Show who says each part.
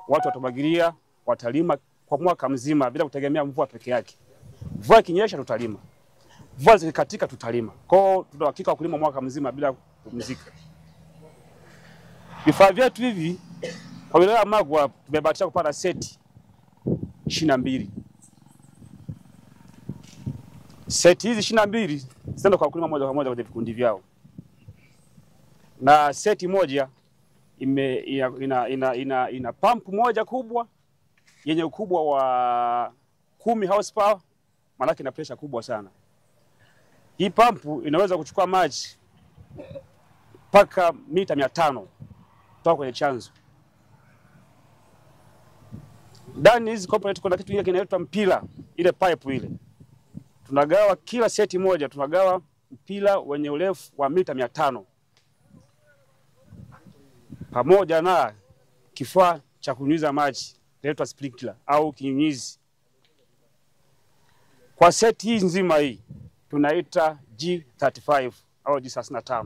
Speaker 1: watu watamwagilia, watalima kwa mwaka mzima bila kutegemea mvua peke yake. Mvua ikinyesha tutalima, mvua zikikatika tutalima. Kwa hiyo tuna hakika wa kulima mwaka mzima bila kupumzika. Vifaa vyetu hivi kwa wilaya ya Magwa tumebahatisha kupata seti 22. Seti hizi 22 zinaenda kwa wakulima moja kwa moja kwenye vikundi vyao. Na seti moja ina pampu moja kubwa yenye ukubwa wa 10 horsepower, maana ina pressure kubwa sana. Hii pampu inaweza kuchukua maji mpaka mita 500 kutoka kwenye chanzo. Ndani hizi component kuna kitu kingine kinaitwa mpira, ile pipe ile. Tunagawa kila seti moja, tunagawa mpira wenye urefu wa mita 500 pamoja na kifaa cha kunyunyiza maji inaitwa sprinkler au kinyunyizi. Kwa seti hii nzima hii tunaita G35 au G35.